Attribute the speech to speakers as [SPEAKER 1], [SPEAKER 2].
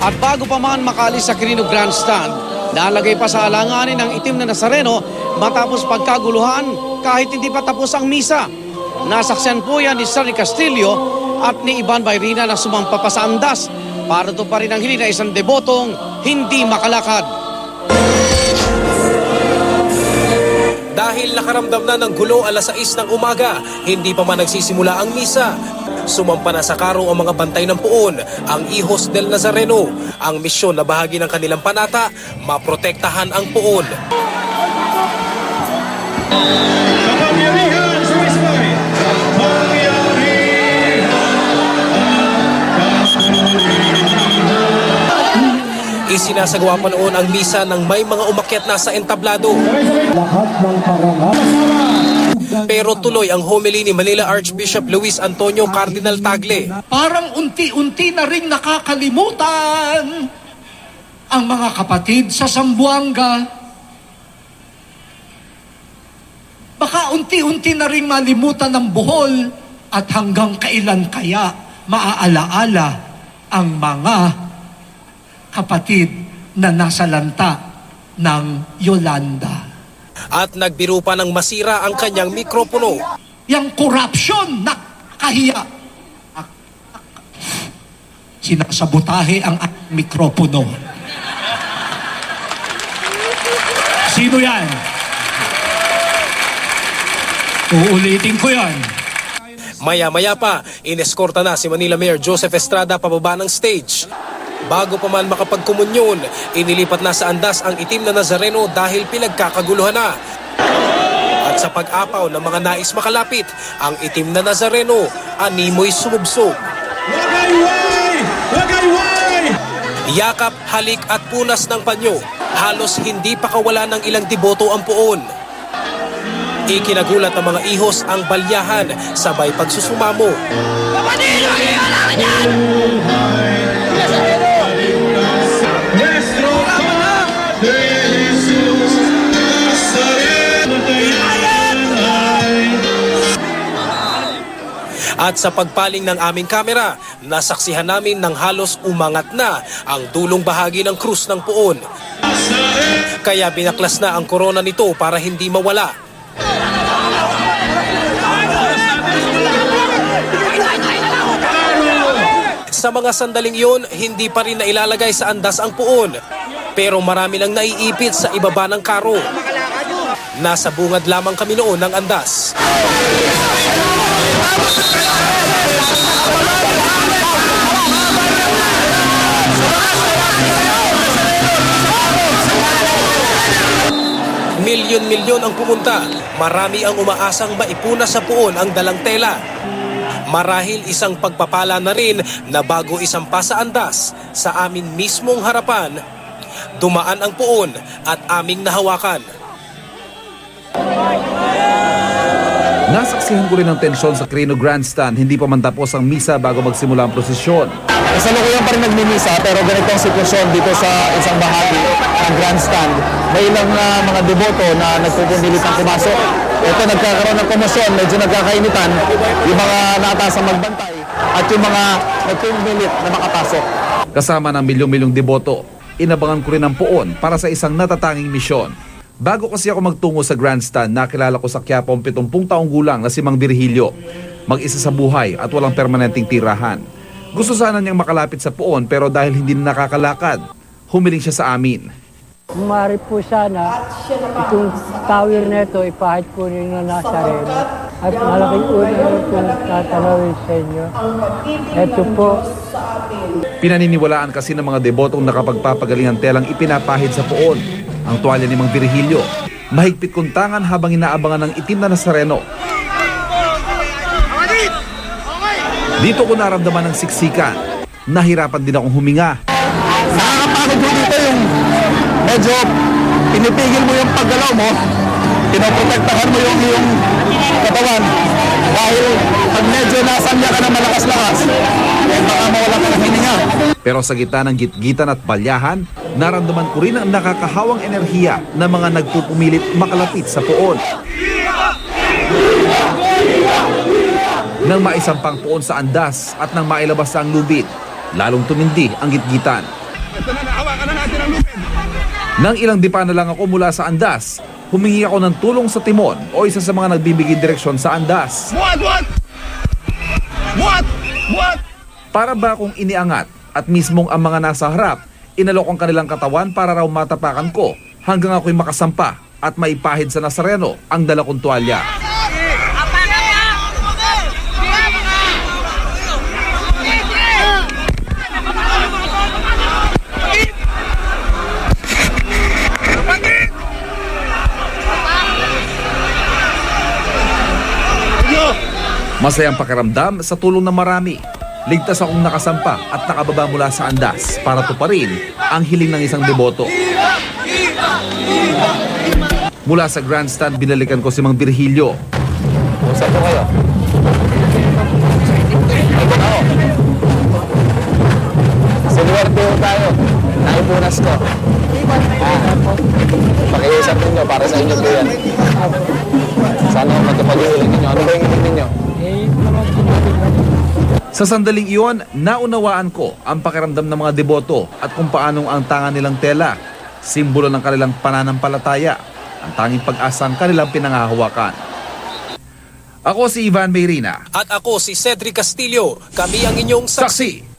[SPEAKER 1] At bago pa man makalis sa Quirino Grandstand, nalagay pa sa alanganin ang itim na Nazareno matapos pagkaguluhan kahit hindi pa tapos ang misa. Nasaksiyan po yan ni Sunny Castillo at ni Ivan Bayrina na sumampa pa sa andas para to pa rin ang hiling na isang debotong hindi makalakad.
[SPEAKER 2] Dahil nakaramdam na ng gulo alas 6 ng umaga, hindi pa man nagsisimula ang misa. Sumampa na sa karo ang mga bantay ng puon, ang Hijos del Nazareno. Ang misyon na bahagi ng kanilang panata, maprotektahan ang puon. Isinasagawa pa noon ang misa ng may mga umakyat na sa entablado. Pero tuloy ang homily ni Manila Archbishop Luis Antonio Cardinal Tagle.
[SPEAKER 3] Parang unti-unti na rin nakakalimutan ang mga kapatid sa Zamboanga. Baka unti-unti na rin malimutan ng Bohol at hanggang kailan kaya maaalaala ang mga kapatid na nasa lanta ng Yolanda.
[SPEAKER 2] At nagbiro pa ng masira ang kanyang mikropono.
[SPEAKER 3] Yang corruption na kahiya. Sinasabotahe ang mikropono. Sino yan? Uulitin ko yan.
[SPEAKER 2] Maya-maya pa, ineskorta na si Manila Mayor Joseph Estrada pababa ng stage. Bago pa man makapagkomunyon, inilipat na sa andas ang itim na Nazareno dahil pinagkakaguluhan na. At sa pag-apaw ng mga nais makalapit, ang itim na Nazareno animoy sumubsog. Yakap, halik at punas ng panyo, halos hindi pa kawala ng ilang deboto ang puon. Ikinagulat ng mga ihos ang balyahan, sabay pagsusumamo. At sa pagpaling ng aming kamera, nasaksihan namin ng halos umangat na ang dulong bahagi ng krus ng puon. Kaya binaklas na ang korona nito para hindi mawala. Sa mga sandaling iyon, hindi pa rin nailalagay sa andas ang puon. Pero marami nang naiipit sa ibaba ng karo. Nasa bungad lamang kami noon ng andas. Milyon-milyon ang pumunta. Marami ang umaasang maipuna sa puon ang dalang tela. Marahil isang pagpapala na rin na bago isampa sa andas, sa amin mismong harapan, dumaan ang puon at aming nahawakan.
[SPEAKER 4] Nasaksihan ko rin ang tensyon sa Quirino Grandstand, hindi pa man tapos ang misa bago magsimula ang prosesyon.
[SPEAKER 5] Kasalukuyan pa rin nagmimisa pero ganito ang sitwasyon dito sa isang bahagi ng grandstand. May ilang mga deboto na nagpupumilit ng pumasok. Ito nagkakaroon ng komosyon, medyo nagkakainitan yung mga naatasang magbantay at yung mga nagpupumilit na makapasok.
[SPEAKER 4] Kasama ng milyong-milyong deboto, inabangan ko rin ang puon para sa isang natatanging misyon. Bago kasi ako magtungo sa grandstand, nakilala ko sa Quiapo 70 taong gulang na si Mang Virgilio. Mag-isa sa buhay at walang permanenteng tirahan. Gusto sana niyang makalapit sa puon pero dahil hindi na nakakalakad, humiling siya sa amin.
[SPEAKER 6] Mari po sana itong tower na ito ipahid po ninyo na Nazareno at malaking una itong tatanawin sa inyo. Ito po.
[SPEAKER 4] Pinaniniwalaan kasi ng mga debotong nakapagpapagaling ang telang ipinapahid sa puon. Ang tuwalya ni Mang Virgilio, mahigpit kuntangan habang inaabangan ng itim na Nazareno. Dito ko naramdaman ng siksikan. Nahirapan din akong huminga.
[SPEAKER 5] Nakakapagod mo dito yung medyo pinipigil mo yung paggalaw mo, pinoprotektahan mo yung iyong katawan. Dahil pag medyo nasamya ka ng malakas-lakas, baka mawala ka ng hininga.
[SPEAKER 4] Pero sa gitna ng gitgitan at balyahan, naramdaman ko rin ang nakakahawang enerhiya ng mga nagpupumilit makalapit sa puon. Nang maisampang puon sa andas at nang mailabas sa ang lubid, lalong tumindi ang gitgitan. Nang ilang dipa na lang ako mula sa andas, humingi ako ng tulong sa timon o isa sa mga nagbibigay direksyon sa andas. Para ba akong iniangat at mismong ang mga nasa harap, inalok ang kanilang katawan para raw matapakan ko hanggang ako'y makasampa at maipahid sa Nazareno ang dala kong tuwalya. Masayang pakiramdam sa tulong ng marami. Ligtas akong nakasampa at nakababa mula sa andas para tuparin ang hiling ng isang deboto. Mula sa grandstand, binalikan ko si Mang Virgilio.
[SPEAKER 5] Usap po kayo. Ito na ako. Sa lugar po tayo. Naipunas ko. Pakiusap ninyo para sa inyo po yan. Sana matupad yung ulit ninyo. Ano ba yung hiling ninyo?
[SPEAKER 4] Sa sandaling iyon, naunawaan ko ang pakiramdam ng mga deboto at kung paanong ang tanga nilang tela, simbolo ng kanilang pananampalataya, ang tanging pag-asang kanilang pinangahawakan. Ako si Ivan Mayrina.
[SPEAKER 2] At ako si Cedric Castillo. Kami ang inyong
[SPEAKER 4] Saksi